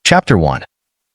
Chapter 1.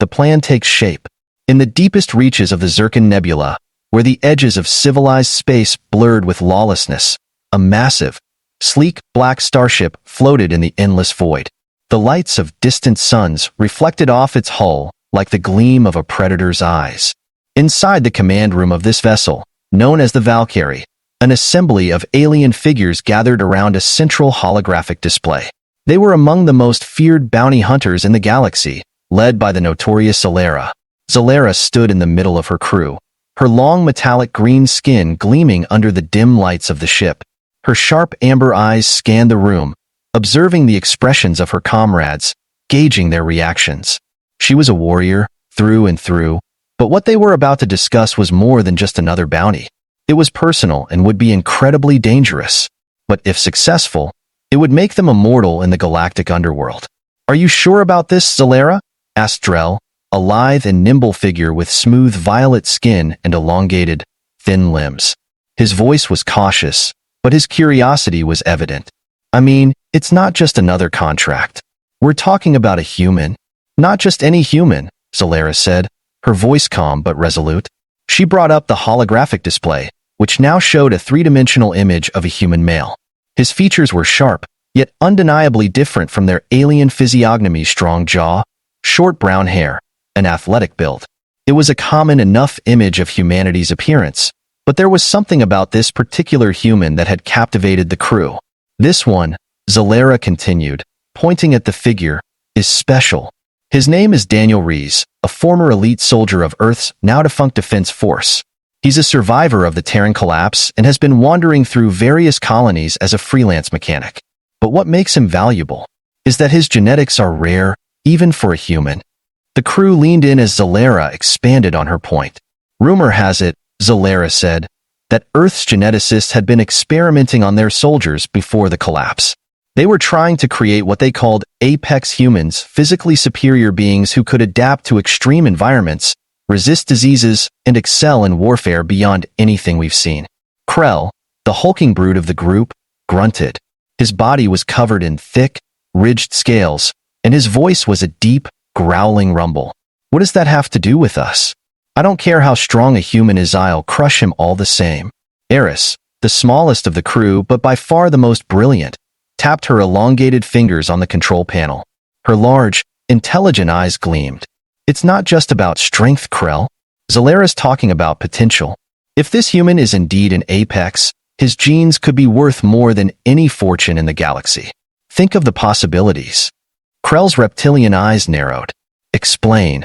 The plan takes shape. In the deepest reaches of the Zircon Nebula, where the edges of civilized space blurred with lawlessness, a massive, sleek black starship floated in the endless void. The lights of distant suns reflected off its hull like the gleam of a predator's eyes. Inside the command room of this vessel, known as the Valkyrie, an assembly of alien figures gathered around a central holographic display. They were among the most feared bounty hunters in the galaxy, led by the notorious Zalera. Zalera stood in the middle of her crew, her long metallic green skin gleaming under the dim lights of the ship. Her sharp amber eyes scanned the room, observing the expressions of her comrades, gauging their reactions. She was a warrior, through and through, but what they were about to discuss was more than just another bounty. It was personal and would be incredibly dangerous. But if successful, it would make them immortal in the galactic underworld. "Are you sure about this, Zalera?" asked Drell, a lithe and nimble figure with smooth violet skin and elongated, thin limbs. His voice was cautious, but his curiosity was evident. "I mean, it's not just another contract. We're talking about a human." "Not just any human," Zalera said, her voice calm but resolute. She brought up the holographic display, which now showed a three-dimensional image of a human male. His features were sharp, yet undeniably different from their alien physiognomy: strong jaw, short brown hair, an athletic build. It was a common enough image of humanity's appearance, but there was something about this particular human that had captivated the crew. "This one," Zalera continued, pointing at the figure, "is special. His name is Daniel Rees, a former elite soldier of Earth's now-defunct defense force. He's a survivor of the Terran collapse and has been wandering through various colonies as a freelance mechanic. But what makes him valuable is that his genetics are rare, even for a human." The crew leaned in as Zalera expanded on her point. "Rumor has it," Zalera said, "that Earth's geneticists had been experimenting on their soldiers before the collapse. They were trying to create what they called apex humans, physically superior beings who could adapt to extreme environments, resist diseases, and excel in warfare beyond anything we've seen." Krell, the hulking brute of the group, grunted. His body was covered in thick, ridged scales, and his voice was a deep, growling rumble. "What does that have to do with us? I don't care how strong a human is, I'll crush him all the same." Eris, the smallest of the crew but by far the most brilliant, tapped her elongated fingers on the control panel. Her large, intelligent eyes gleamed. "It's not just about strength, Krell. Zalera's talking about potential. If this human is indeed an apex, his genes could be worth more than any fortune in the galaxy. Think of the possibilities." Krell's reptilian eyes narrowed. "Explain."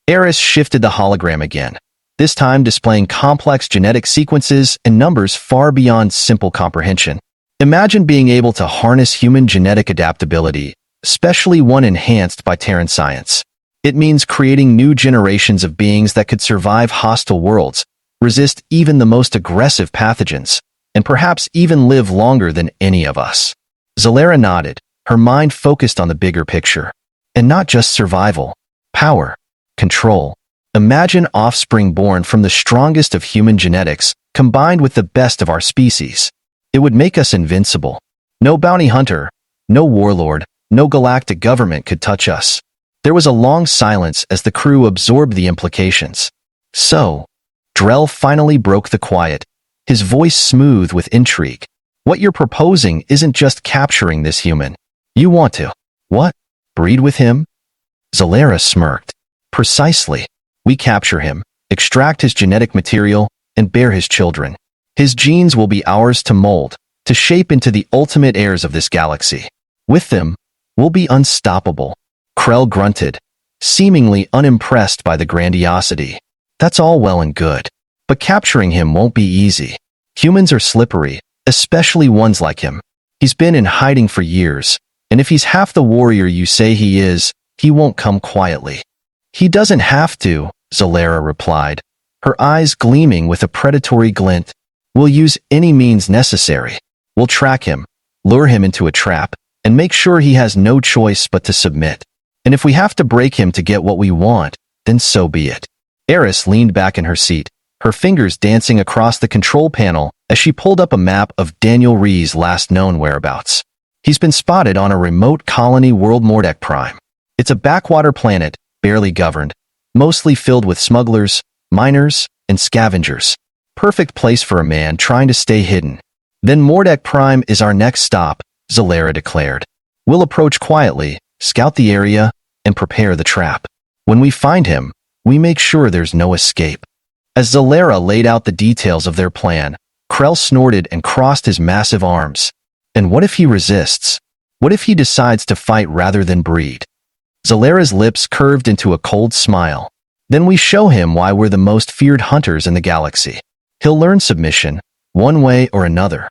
Eris shifted the hologram again, this time displaying complex genetic sequences and numbers far beyond simple comprehension. "Imagine being able to harness human genetic adaptability, especially one enhanced by Terran science. It means creating new generations of beings that could survive hostile worlds, resist even the most aggressive pathogens, and perhaps even live longer than any of us." Zalera nodded, her mind focused on the bigger picture. "And not just survival. Power. Control. Imagine offspring born from the strongest of human genetics, combined with the best of our species. It would make us invincible. No bounty hunter, no warlord, no galactic government could touch us." There was a long silence as the crew absorbed the implications. "So," Drell finally broke the quiet, his voice smooth with intrigue. "What you're proposing isn't just capturing this human. You want to, what, breed with him?" Zalera smirked. "Precisely. We capture him, extract his genetic material, and bear his children. His genes will be ours to mold, to shape into the ultimate heirs of this galaxy. With them, we'll be unstoppable." Krell grunted, seemingly unimpressed by the grandiosity. "That's all well and good, but capturing him won't be easy. Humans are slippery, especially ones like him. He's been in hiding for years, and if he's half the warrior you say he is, he won't come quietly." "He doesn't have to," Zalera replied, her eyes gleaming with a predatory glint. "We'll use any means necessary. We'll track him, lure him into a trap, and make sure he has no choice but to submit. And if we have to break him to get what we want, then so be it." Eris leaned back in her seat, her fingers dancing across the control panel as she pulled up a map of Daniel Rees' last known whereabouts. "He's been spotted on a remote colony world Mordek Prime. It's a backwater planet, barely governed, mostly filled with smugglers, miners, and scavengers. Perfect place for a man trying to stay hidden. Then Mordek Prime is our next stop, Zalera declared. We'll approach quietly, scout the area, and prepare the trap. When we find him, we make sure there's no escape. As Zalera laid out the details of their plan, Krell snorted and crossed his massive arms. And what if he resists? What if he decides to fight rather than breed? Zalera's lips curved into a cold smile. Then we show him why we're the most feared hunters in the galaxy. He'll learn submission, one way or another.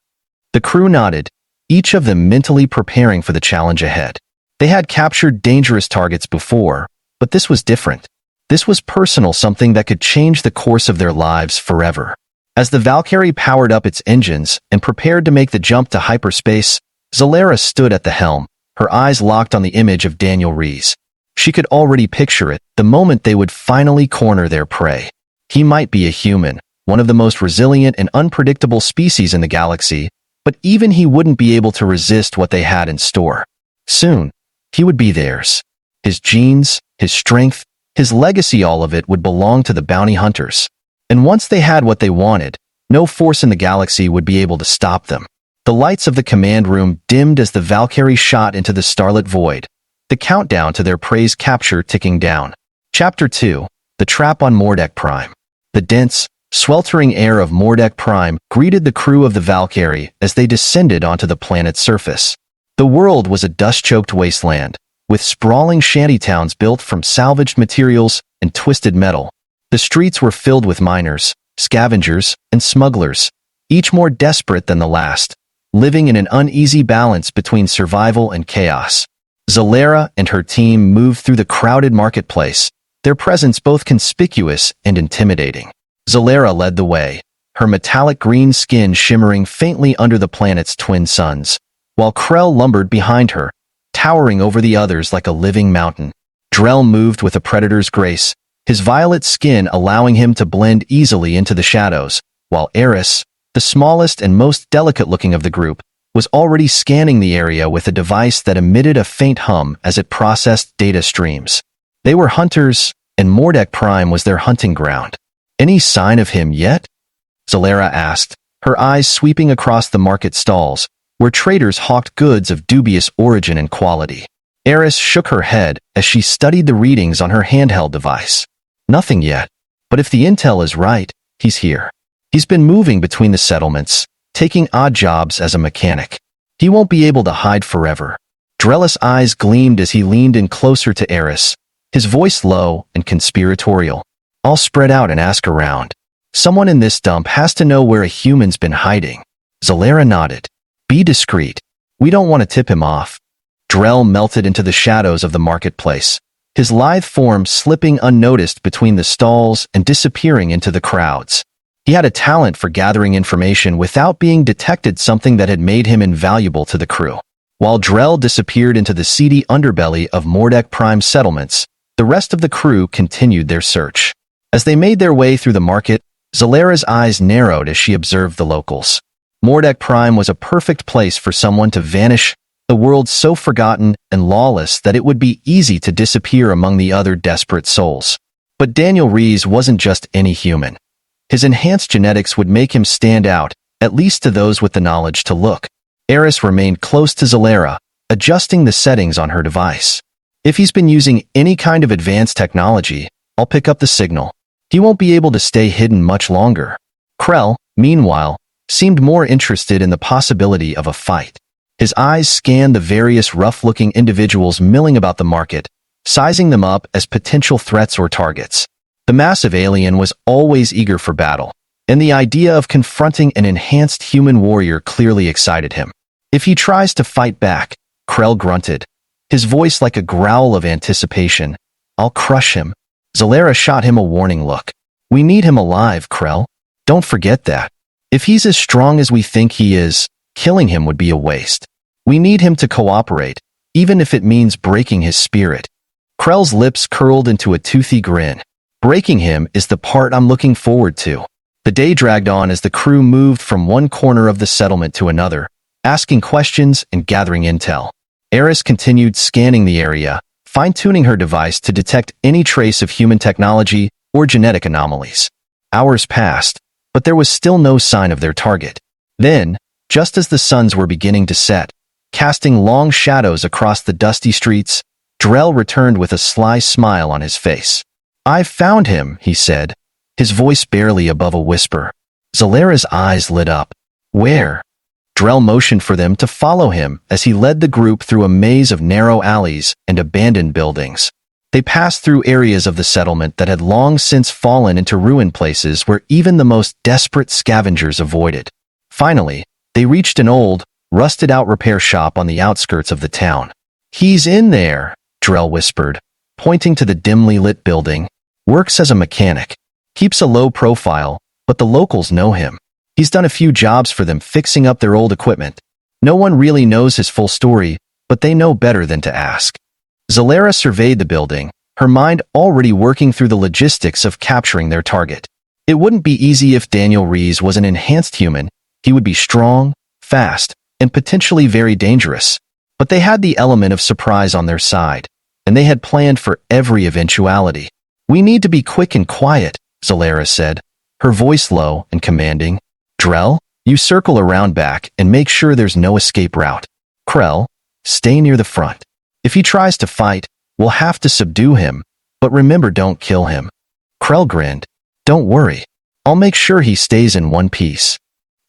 The crew nodded, each of them mentally preparing for the challenge ahead. They had captured dangerous targets before, but this was different. This was personal, something that could change the course of their lives forever. As the Valkyrie powered up its engines and prepared to make the jump to hyperspace, Zalera stood at the helm, her eyes locked on the image of Daniel Rhys. She could already picture it, the moment they would finally corner their prey. He might be a human, one of the most resilient and unpredictable species in the galaxy, but even he wouldn't be able to resist what they had in store. Soon, he would be theirs. His genes, his strength, his legacy, all of it would belong to the bounty hunters. And once they had what they wanted, no force in the galaxy would be able to stop them. The lights of the command room dimmed as the Valkyrie shot into the starlit void, the countdown to their prey's capture ticking down. Chapter 2, The Trap on Mordek Prime. The dense, sweltering air of Mordek Prime greeted the crew of the Valkyrie as they descended onto the planet's surface. The world was a dust-choked wasteland, with sprawling shantytowns built from salvaged materials and twisted metal. The streets were filled with miners, scavengers, and smugglers, each more desperate than the last, living in an uneasy balance between survival and chaos. Zalera and her team moved through the crowded marketplace, their presence both conspicuous and intimidating. Zalera led the way, her metallic green skin shimmering faintly under the planet's twin suns, while Krell lumbered behind her, towering over the others like a living mountain. Drell moved with a predator's grace, his violet skin allowing him to blend easily into the shadows, while Eris, the smallest and most delicate-looking of the group, was already scanning the area with a device that emitted a faint hum as it processed data streams. They were hunters, and Mordek Prime was their hunting ground. "Any sign of him yet?" Zalera asked, her eyes sweeping across the market stalls, where traders hawked goods of dubious origin and quality. Eris shook her head as she studied the readings on her handheld device. "Nothing yet. But if the intel is right, he's here. He's been moving between the settlements, taking odd jobs as a mechanic. He won't be able to hide forever." Drell's eyes gleamed as he leaned in closer to Eris, his voice low and conspiratorial. "I'll spread out and ask around. Someone in this dump has to know where a human's been hiding." Zalera nodded. "Be discreet. We don't want to tip him off." Drell melted into the shadows of the marketplace, his lithe form slipping unnoticed between the stalls and disappearing into the crowds. He had a talent for gathering information without being detected, something that had made him invaluable to the crew. While Drell disappeared into the seedy underbelly of Mordek Prime settlements, the rest of the crew continued their search. As they made their way through the market, Zalera's eyes narrowed as she observed the locals. Mordek Prime was a perfect place for someone to vanish, a world so forgotten and lawless that it would be easy to disappear among the other desperate souls. But Daniel Rhys wasn't just any human. His enhanced genetics would make him stand out, at least to those with the knowledge to look. Eris remained close to Zalera, adjusting the settings on her device. "If he's been using any kind of advanced technology, I'll pick up the signal. He won't be able to stay hidden much longer." Krell, meanwhile, seemed more interested in the possibility of a fight. His eyes scanned the various rough-looking individuals milling about the market, sizing them up as potential threats or targets. The massive alien was always eager for battle, and the idea of confronting an enhanced human warrior clearly excited him. "If he tries to fight back," Krell grunted, his voice like a growl of anticipation, "I'll crush him." Zalera shot him a warning look. "We need him alive, Krell. Don't forget that. If he's as strong as we think he is, killing him would be a waste. We need him to cooperate, even if it means breaking his spirit." Krell's lips curled into a toothy grin. "Breaking him is the part I'm looking forward to." The day dragged on as the crew moved from one corner of the settlement to another, asking questions and gathering intel. Eris continued scanning the area, fine-tuning her device to detect any trace of human technology or genetic anomalies. Hours passed, but there was still no sign of their target. Then, just as the suns were beginning to set, casting long shadows across the dusty streets, Drell returned with a sly smile on his face. "I've found him," he said, his voice barely above a whisper. Zalera's eyes lit up. "Where?" Drell motioned for them to follow him as he led the group through a maze of narrow alleys and abandoned buildings. They passed through areas of the settlement that had long since fallen into ruined places where even the most desperate scavengers avoided. Finally, they reached an old, rusted-out repair shop on the outskirts of the town. "He's in there," Drell whispered, pointing to the dimly lit building. "Works as a mechanic. Keeps a low profile, but the locals know him. He's done a few jobs for them fixing up their old equipment. No one really knows his full story, but they know better than to ask." Zalera surveyed the building, her mind already working through the logistics of capturing their target. It wouldn't be easy if Daniel Rees was an enhanced human. He would be strong, fast, and potentially very dangerous. But they had the element of surprise on their side, and they had planned for every eventuality. "We need to be quick and quiet," Zalera said, her voice low and commanding. "Drell, you circle around back and make sure there's no escape route. Krell, stay near the front. If he tries to fight, we'll have to subdue him, but remember, don't kill him." Krell grinned. "Don't worry. I'll make sure he stays in one piece."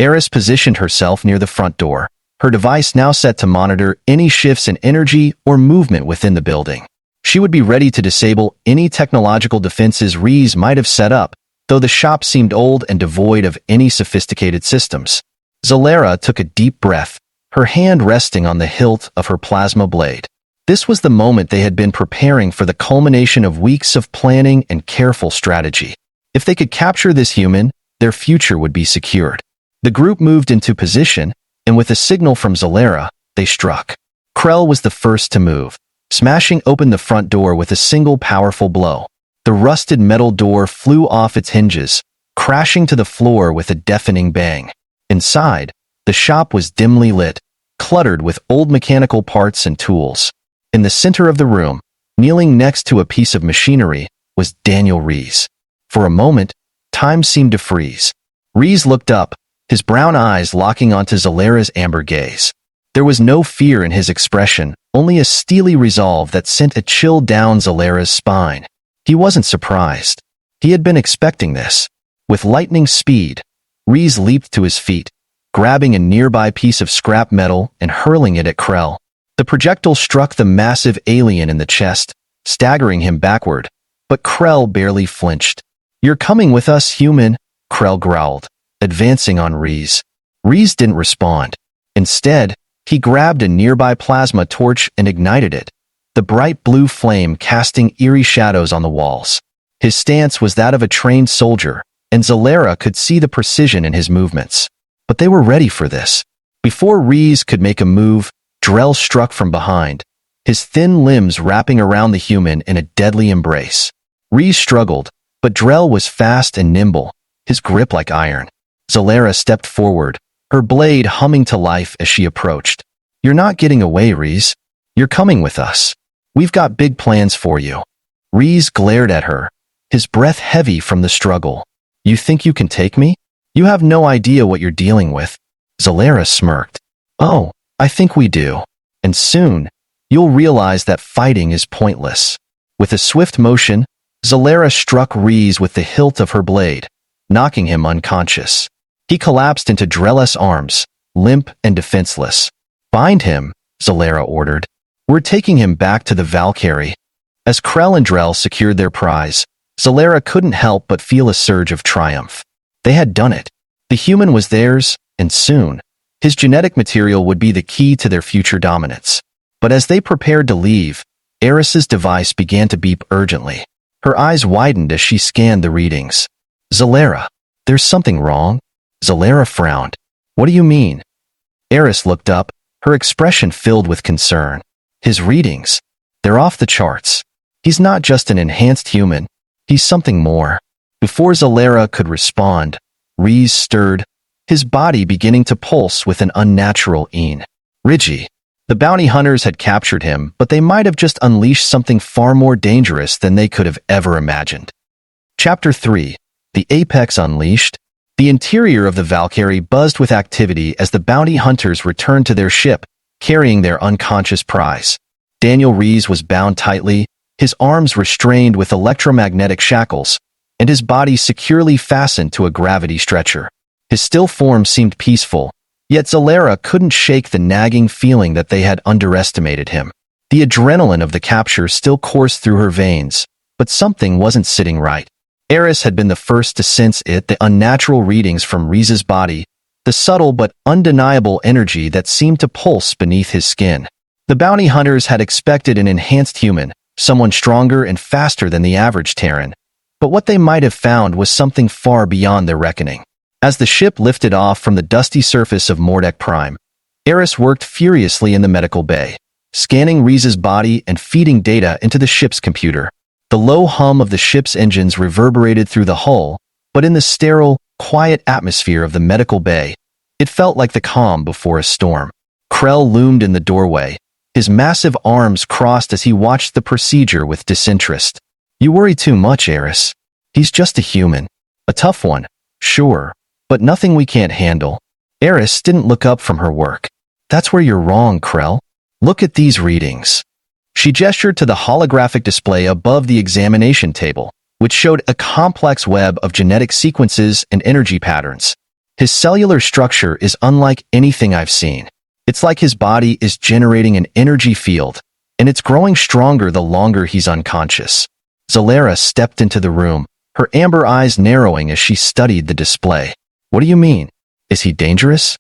Eris positioned herself near the front door, her device now set to monitor any shifts in energy or movement within the building. She would be ready to disable any technological defenses Rees might have set up, though the shop seemed old and devoid of any sophisticated systems. Zalera took a deep breath, her hand resting on the hilt of her plasma blade. This was the moment they had been preparing for, the culmination of weeks of planning and careful strategy. If they could capture this human, their future would be secured. The group moved into position, and with a signal from Zalera, they struck. Krell was the first to move, smashing open the front door with a single powerful blow. The rusted metal door flew off its hinges, crashing to the floor with a deafening bang. Inside, the shop was dimly lit, cluttered with old mechanical parts and tools. In the center of the room, kneeling next to a piece of machinery, was Daniel Rees. For a moment, time seemed to freeze. Rees looked up, his brown eyes locking onto Zalera's amber gaze. There was no fear in his expression, only a steely resolve that sent a chill down Zalera's spine. He wasn't surprised. He had been expecting this. With lightning speed, Rees leaped to his feet, grabbing a nearby piece of scrap metal and hurling it at Krell. The projectile struck the massive alien in the chest, staggering him backward, but Krell barely flinched. "You're coming with us, human," Krell growled, advancing on Rees. Rees didn't respond. Instead, he grabbed a nearby plasma torch and ignited it, the bright blue flame casting eerie shadows on the walls. His stance was that of a trained soldier, and Zalera could see the precision in his movements. But they were ready for this. Before Rees could make a move, Drell struck from behind, his thin limbs wrapping around the human in a deadly embrace. Rees struggled, but Drell was fast and nimble, his grip like iron. Zalera stepped forward, her blade humming to life as she approached. "You're not getting away, Rees. You're coming with us. We've got big plans for you." Rees glared at her, his breath heavy from the struggle. "You think you can take me? You have no idea what you're dealing with." Zalera smirked. "Oh, I think we do. And soon, you'll realize that fighting is pointless." With a swift motion, Zalera struck Rees with the hilt of her blade, knocking him unconscious. He collapsed into Drell's arms, limp and defenseless. "Bind him," Zalera ordered. "We're taking him back to the Valkyrie." As Krell and Drell secured their prize, Zalera couldn't help but feel a surge of triumph. They had done it. The human was theirs, and soon, his genetic material would be the key to their future dominance. But as they prepared to leave, Eris's device began to beep urgently. Her eyes widened as she scanned the readings. "Zalera, there's something wrong?" Zalera frowned. "What do you mean?" Eris looked up, her expression filled with concern. "His readings, they're off the charts. He's not just an enhanced human, he's something more." Before Zalera could respond, Rees stirred, his body beginning to pulse with an unnatural een. "Rigi." The bounty hunters had captured him, but they might have just unleashed something far more dangerous than they could have ever imagined. Chapter 3. The Apex Unleashed. The interior of the Valkyrie buzzed with activity as the bounty hunters returned to their ship, carrying their unconscious prize. Daniel Rees was bound tightly, his arms restrained with electromagnetic shackles, and his body securely fastened to a gravity stretcher. His still form seemed peaceful, yet Zalera couldn't shake the nagging feeling that they had underestimated him. The adrenaline of the capture still coursed through her veins, but something wasn't sitting right. Eris had been the first to sense it, the unnatural readings from Rees's body, the subtle but undeniable energy that seemed to pulse beneath his skin. The bounty hunters had expected an enhanced human, someone stronger and faster than the average Terran, but what they might have found was something far beyond their reckoning. As the ship lifted off from the dusty surface of Mordek Prime, Eris worked furiously in the medical bay, scanning Rees's body and feeding data into the ship's computer. The low hum of the ship's engines reverberated through the hull, but in the sterile, quiet atmosphere of the medical bay, it felt like the calm before a storm. Krell loomed in the doorway, his massive arms crossed as he watched the procedure with disinterest. "You worry too much, Eris. He's just a human. A tough one, sure, but nothing we can't handle." Eris didn't look up from her work. "That's where you're wrong, Krell. Look at these readings." She gestured to the holographic display above the examination table, which showed a complex web of genetic sequences and energy patterns. "His cellular structure is unlike anything I've seen. It's like his body is generating an energy field, and it's growing stronger the longer he's unconscious." Zalera stepped into the room, her amber eyes narrowing as she studied the display. "What do you mean? Is he dangerous?"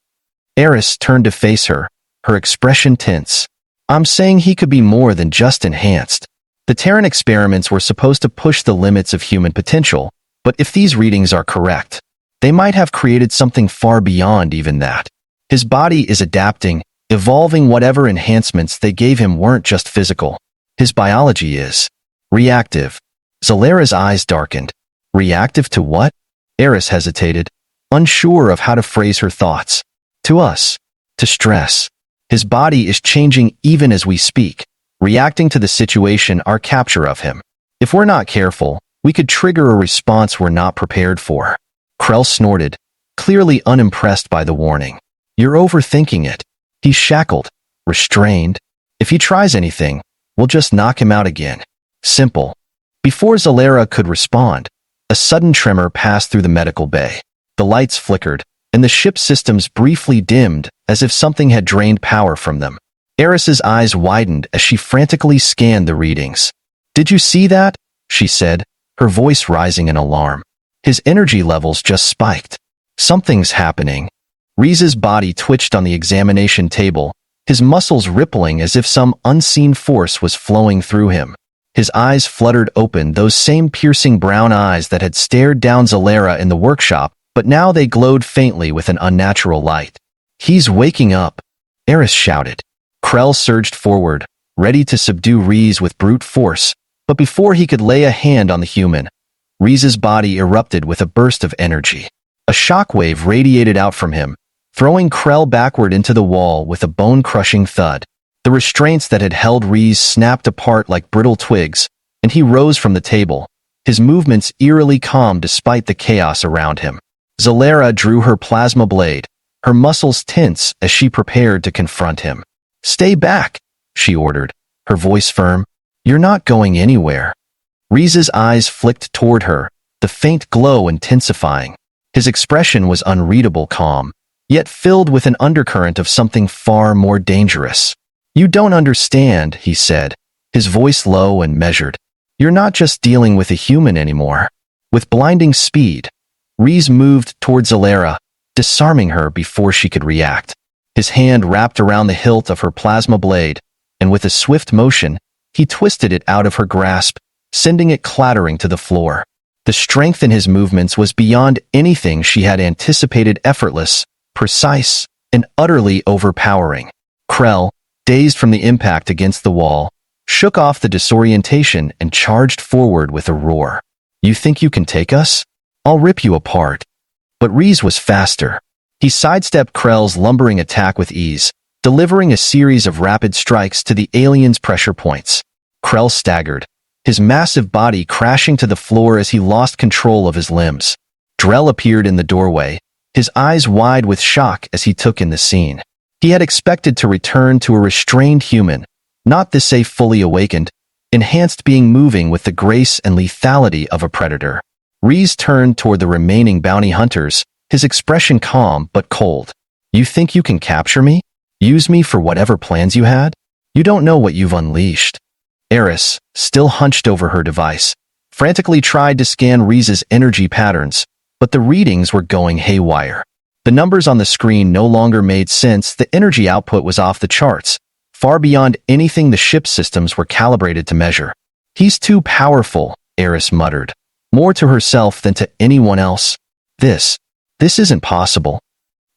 Eris turned to face her, her expression tense. "I'm saying he could be more than just enhanced. The Terran experiments were supposed to push the limits of human potential, but if these readings are correct, they might have created something far beyond even that. His body is adapting, evolving. Whatever enhancements they gave him weren't just physical. His biology is reactive." Zalera's eyes darkened. "Reactive to what?" Eris hesitated, unsure of how to phrase her thoughts. "To us. To stress. His body is changing even as we speak, reacting to the situation, our capture of him. If we're not careful, we could trigger a response we're not prepared for." Krell snorted, clearly unimpressed by the warning. "You're overthinking it. He's shackled, restrained. If he tries anything, we'll just knock him out again. Simple." Before Zalera could respond, a sudden tremor passed through the medical bay. The lights flickered, and the ship's systems briefly dimmed as if something had drained power from them. Eris's eyes widened as she frantically scanned the readings. "Did you see that?" she said, her voice rising in alarm. "His energy levels just spiked. Something's happening." Rees's body twitched on the examination table, his muscles rippling as if some unseen force was flowing through him. His eyes fluttered open, those same piercing brown eyes that had stared down Zalera in the workshop, but now they glowed faintly with an unnatural light. "He's waking up," Eris shouted. Krell surged forward, ready to subdue Rees with brute force, but before he could lay a hand on the human, Rees's body erupted with a burst of energy. A shockwave radiated out from him, throwing Krell backward into the wall with a bone-crushing thud. The restraints that had held Rees snapped apart like brittle twigs, and he rose from the table, his movements eerily calm despite the chaos around him. Zalera drew her plasma blade, her muscles tense as she prepared to confront him. "Stay back," she ordered, her voice firm. "You're not going anywhere." Rees's eyes flicked toward her, the faint glow intensifying. His expression was unreadable calm, yet filled with an undercurrent of something far more dangerous. "You don't understand," he said, his voice low and measured. "You're not just dealing with a human anymore." With blinding speed, Rees moved towards Zalera, disarming her before she could react. His hand wrapped around the hilt of her plasma blade, and with a swift motion, he twisted it out of her grasp, sending it clattering to the floor. The strength in his movements was beyond anything she had anticipated, effortless, precise, and utterly overpowering. Krell, dazed from the impact against the wall, shook off the disorientation and charged forward with a roar. "You think you can take us? I'll rip you apart." But Rees was faster. He sidestepped Krell's lumbering attack with ease, delivering a series of rapid strikes to the alien's pressure points. Krell staggered, his massive body crashing to the floor as he lost control of his limbs. Drell appeared in the doorway, his eyes wide with shock as he took in the scene. He had expected to return to a restrained human, not this a fully awakened, enhanced being moving with the grace and lethality of a predator. Reese turned toward the remaining bounty hunters, his expression calm but cold. You think you can capture me? Use me for whatever plans you had? You don't know what you've unleashed. Eris, still hunched over her device, frantically tried to scan Reese's energy patterns, but the readings were going haywire. The numbers on the screen no longer made sense. The energy output was off the charts, far beyond anything the ship's systems were calibrated to measure. He's too powerful, Eris muttered, more to herself than to anyone else. This isn't possible.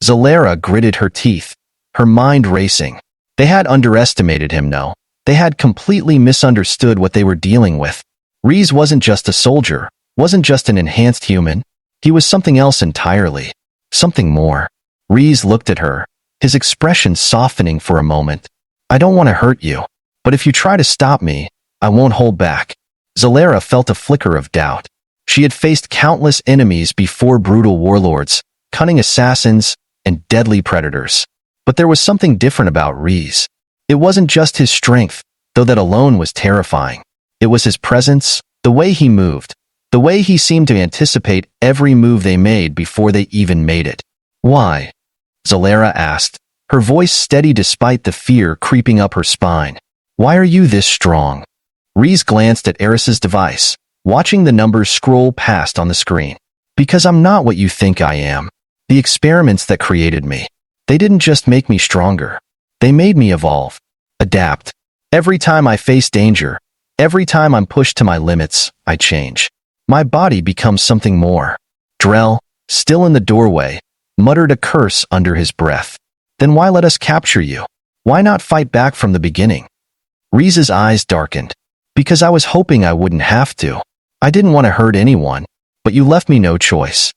Zalera gritted her teeth, her mind racing. They had underestimated him, no. They had completely misunderstood what they were dealing with. Reese wasn't just a soldier, wasn't just an enhanced human. He was something else entirely. Something more. Reese looked at her, his expression softening for a moment. I don't want to hurt you, but if you try to stop me, I won't hold back. Zalera felt a flicker of doubt. She had faced countless enemies before, brutal warlords, cunning assassins, and deadly predators. But there was something different about Reese. It wasn't just his strength, though that alone was terrifying. It was his presence, the way he moved, the way he seemed to anticipate every move they made before they even made it. Why? Zalera asked, her voice steady despite the fear creeping up her spine. Why are you this strong? Reese glanced at Eris's device, watching the numbers scroll past on the screen. Because I'm not what you think I am. The experiments that created me, they didn't just make me stronger. They made me evolve, adapt. Every time I face danger, every time I'm pushed to my limits, I change. My body becomes something more. Drell, still in the doorway, muttered a curse under his breath. Then why let us capture you? Why not fight back from the beginning? Reese's eyes darkened. Because I was hoping I wouldn't have to. I didn't want to hurt anyone, but you left me no choice.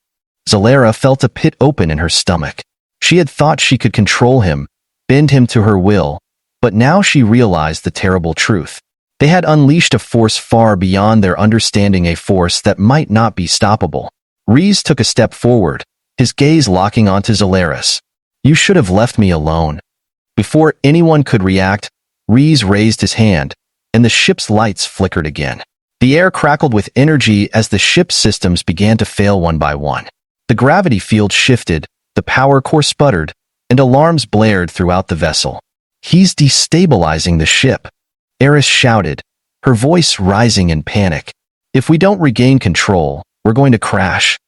Zalera felt a pit open in her stomach. She had thought she could control him, bend him to her will, but now she realized the terrible truth. They had unleashed a force far beyond their understanding, a force that might not be stoppable. Reese took a step forward, his gaze locking onto Zalera's. You should have left me alone. Before anyone could react, Reese raised his hand, and the ship's lights flickered again. The air crackled with energy as the ship's systems began to fail one by one. The gravity field shifted, the power core sputtered, and alarms blared throughout the vessel. He's destabilizing the ship, Eris shouted, her voice rising in panic. If we don't regain control, we're going to crash.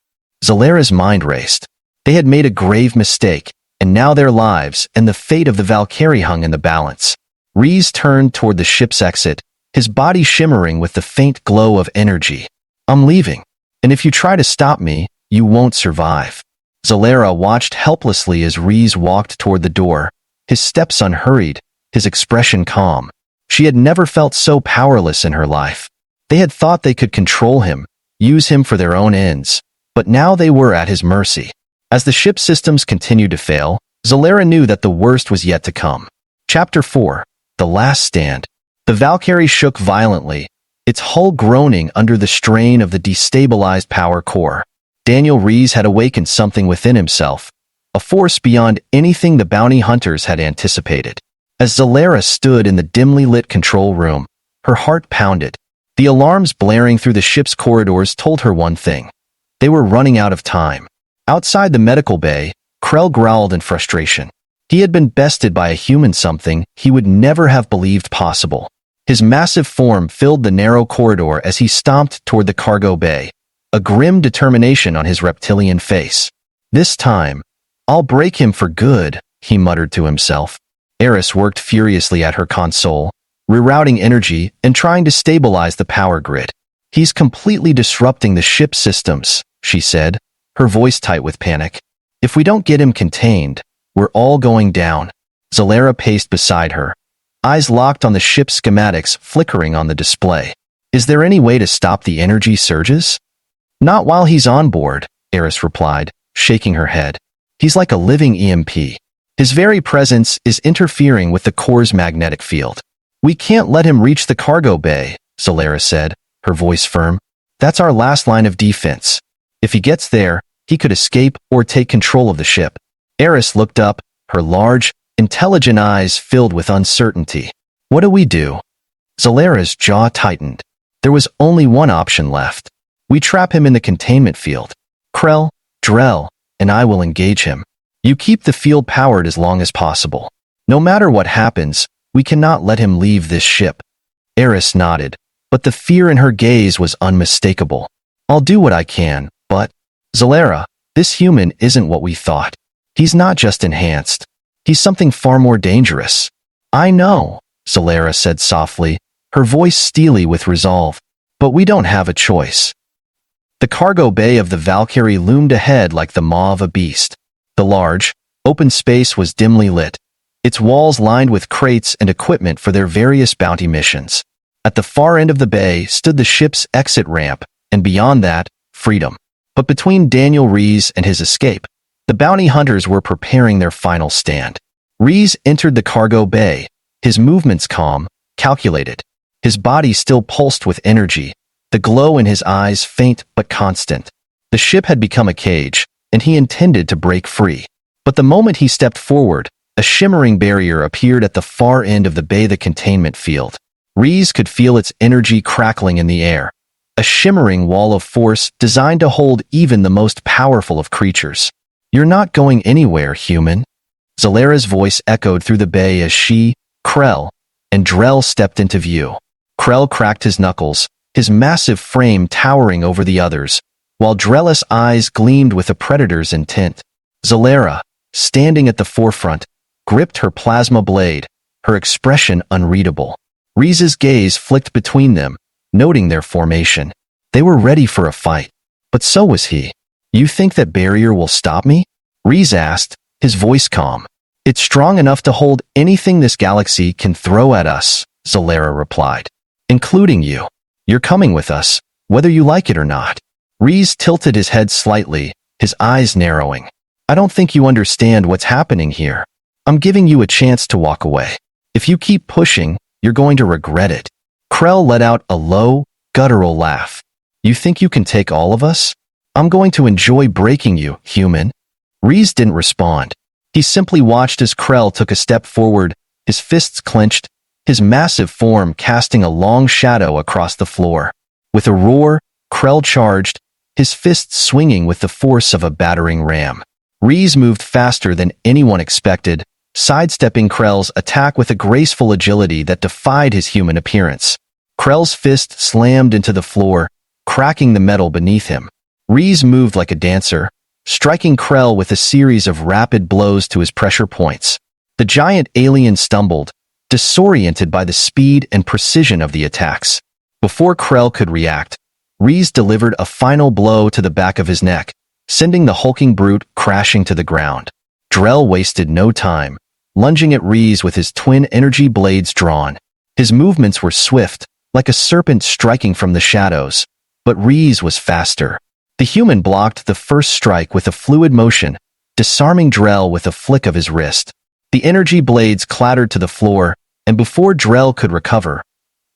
Zalera's mind raced. They had made a grave mistake, and now their lives and the fate of the Valkyrie hung in the balance. Reese turned toward the ship's exit, his body shimmering with the faint glow of energy. I'm leaving, and if you try to stop me, you won't survive. Zalera watched helplessly as Reese walked toward the door, his steps unhurried, his expression calm. She had never felt so powerless in her life. They had thought they could control him, use him for their own ends, but now they were at his mercy. As the ship's systems continued to fail, Zalera knew that the worst was yet to come. Chapter 4. The Last Stand. The Valkyrie shook violently, its hull groaning under the strain of the destabilized power core. Daniel Reese had awakened something within himself, a force beyond anything the bounty hunters had anticipated. As Zalera stood in the dimly lit control room, her heart pounded. The alarms blaring through the ship's corridors told her one thing. They were running out of time. Outside the medical bay, Krell growled in frustration. He had been bested by a human, something he would never have believed possible. His massive form filled the narrow corridor as he stomped toward the cargo bay, a grim determination on his reptilian face. This time, I'll break him for good, he muttered to himself. Eris worked furiously at her console, rerouting energy and trying to stabilize the power grid. He's completely disrupting the ship's systems, she said, her voice tight with panic. If we don't get him contained, we're all going down. Zalera paced beside her, eyes locked on the ship's schematics flickering on the display. Is there any way to stop the energy surges? Not while he's on board, Eris replied, shaking her head. He's like a living EMP. His very presence is interfering with the core's magnetic field. We can't let him reach the cargo bay, Zalera said, her voice firm. That's our last line of defense. If he gets there, he could escape or take control of the ship. Eris looked up, her large, intelligent eyes filled with uncertainty. What do we do? Zalera's jaw tightened. There was only one option left. We trap him in the containment field. Krell, Drell, and I will engage him. You keep the field powered as long as possible. No matter what happens, we cannot let him leave this ship. Eris nodded, but the fear in her gaze was unmistakable. I'll do what I can, but... Zalera, this human isn't what we thought. He's not just enhanced. He's something far more dangerous. I know, Zalera said softly, her voice steely with resolve. But we don't have a choice. The cargo bay of the Valkyrie loomed ahead like the maw of a beast. The large, open space was dimly lit, its walls lined with crates and equipment for their various bounty missions. At the far end of the bay stood the ship's exit ramp, and beyond that, freedom. But between Daniel Rees and his escape, the bounty hunters were preparing their final stand. Rees entered the cargo bay, his movements calm, calculated. His body still pulsed with energy, the glow in his eyes faint but constant. The ship had become a cage, and he intended to break free. But the moment he stepped forward, a shimmering barrier appeared at the far end of the bay, the containment field. Rees could feel its energy crackling in the air, a shimmering wall of force designed to hold even the most powerful of creatures. You're not going anywhere, human. Zalera's voice echoed through the bay as she, Krell, and Drell stepped into view. Krell cracked his knuckles, his massive frame towering over the others, while Drell's eyes gleamed with a predator's intent. Zalera, standing at the forefront, gripped her plasma blade, her expression unreadable. Rees's gaze flicked between them, noting their formation. They were ready for a fight, but so was he. You think that barrier will stop me? Rees asked, his voice calm. It's strong enough to hold anything this galaxy can throw at us, Zalera replied. Including you. You're coming with us, whether you like it or not. Rees tilted his head slightly, his eyes narrowing. I don't think you understand what's happening here. I'm giving you a chance to walk away. If you keep pushing, you're going to regret it. Krell let out a low, guttural laugh. You think you can take all of us? I'm going to enjoy breaking you, human. Rees didn't respond. He simply watched as Krell took a step forward, his fists clenched, his massive form casting a long shadow across the floor. With a roar, Krell charged, his fists swinging with the force of a battering ram. Rees moved faster than anyone expected, sidestepping Krell's attack with a graceful agility that defied his human appearance. Krell's fist slammed into the floor, cracking the metal beneath him. Rees moved like a dancer, striking Krell with a series of rapid blows to his pressure points. The giant alien stumbled, disoriented by the speed and precision of the attacks. Before Krell could react, Rees delivered a final blow to the back of his neck, sending the hulking brute crashing to the ground. Drell wasted no time, lunging at Rees with his twin energy blades drawn. His movements were swift, like a serpent striking from the shadows, but Rees was faster. The human blocked the first strike with a fluid motion, disarming Drell with a flick of his wrist. The energy blades clattered to the floor, and before Drell could recover,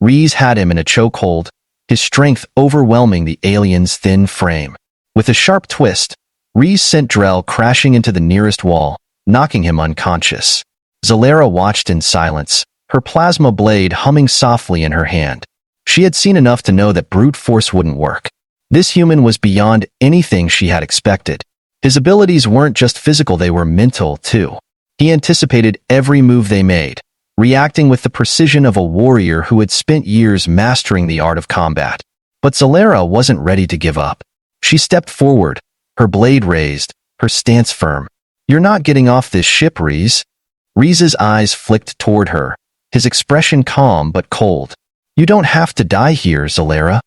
Rees had him in a chokehold, his strength overwhelming the alien's thin frame. With a sharp twist, Rees sent Drell crashing into the nearest wall, knocking him unconscious. Zalera watched in silence, her plasma blade humming softly in her hand. She had seen enough to know that brute force wouldn't work. This human was beyond anything she had expected. His abilities weren't just physical, they were mental, too. He anticipated every move they made, reacting with the precision of a warrior who had spent years mastering the art of combat. But Zalera wasn't ready to give up. She stepped forward, her blade raised, her stance firm. You're not getting off this ship, Rees. Rees's eyes flicked toward her, his expression calm but cold. You don't have to die here, Zalera.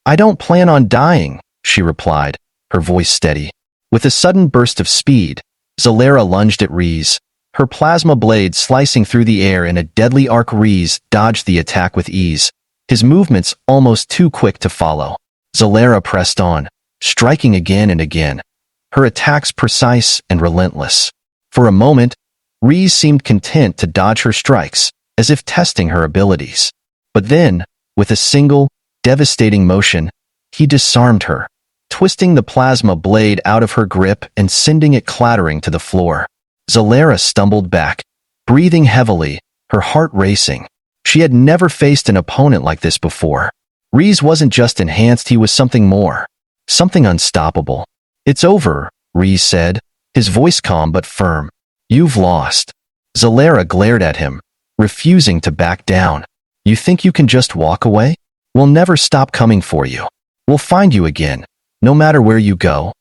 I don't plan on dying, she replied, her voice steady. With a sudden burst of speed, Zalera lunged at Rees, her plasma blade slicing through the air in a deadly arc. Rees dodged the attack with ease, his movements almost too quick to follow. Zalera pressed on, striking again and again, her attacks precise and relentless. For a moment, Reese seemed content to dodge her strikes, as if testing her abilities. But then, with a single, devastating motion, he disarmed her, twisting the plasma blade out of her grip and sending it clattering to the floor. Zalera stumbled back, breathing heavily, her heart racing. She had never faced an opponent like this before. Reese wasn't just enhanced, he was something more. Something unstoppable. "It's over," Reese said, his voice calm but firm. "You've lost." Zalera glared at him, refusing to back down. "You think you can just walk away? We'll never stop coming for you. We'll find you again, no matter where you go."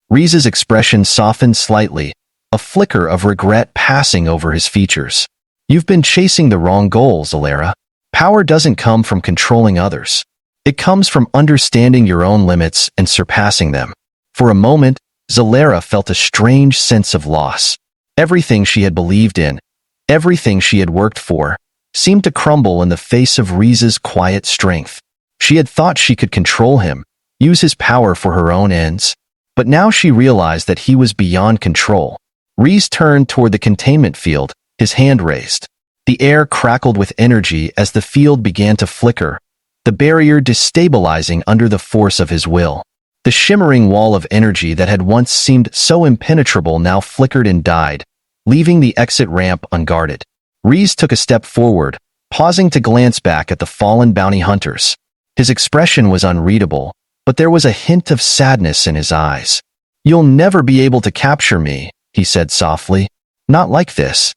Reese's expression softened slightly, a flicker of regret passing over his features. "You've been chasing the wrong goal, Zalera. Power doesn't come from controlling others. It comes from understanding your own limits and surpassing them." For a moment, Zalera felt a strange sense of loss. Everything she had believed in, everything she had worked for, seemed to crumble in the face of Reese's quiet strength. She had thought she could control him, use his power for her own ends. But now she realized that he was beyond control. Reese turned toward the containment field, his hand raised. The air crackled with energy as the field began to flicker, the barrier destabilizing under the force of his will. The shimmering wall of energy that had once seemed so impenetrable now flickered and died, leaving the exit ramp unguarded. Reese took a step forward, pausing to glance back at the fallen bounty hunters. His expression was unreadable, but there was a hint of sadness in his eyes. "You'll never be able to capture me," he said softly. "Not like this."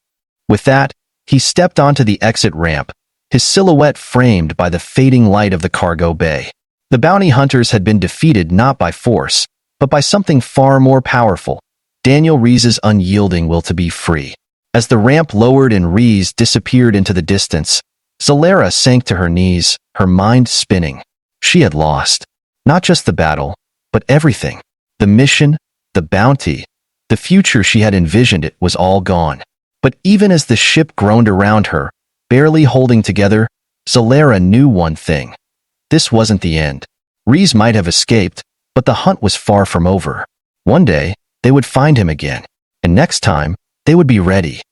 With that, he stepped onto the exit ramp, his silhouette framed by the fading light of the cargo bay. The bounty hunters had been defeated not by force, but by something far more powerful, Daniel Reese's unyielding will to be free. As the ramp lowered and Reese disappeared into the distance, Zalera sank to her knees, her mind spinning. She had lost. Not just the battle, but everything. The mission, the bounty, the future she had envisioned, it was all gone. But even as the ship groaned around her, barely holding together, Zalera knew one thing. This wasn't the end. Reese might have escaped, but the hunt was far from over. One day, they would find him again. And next time, they would be ready.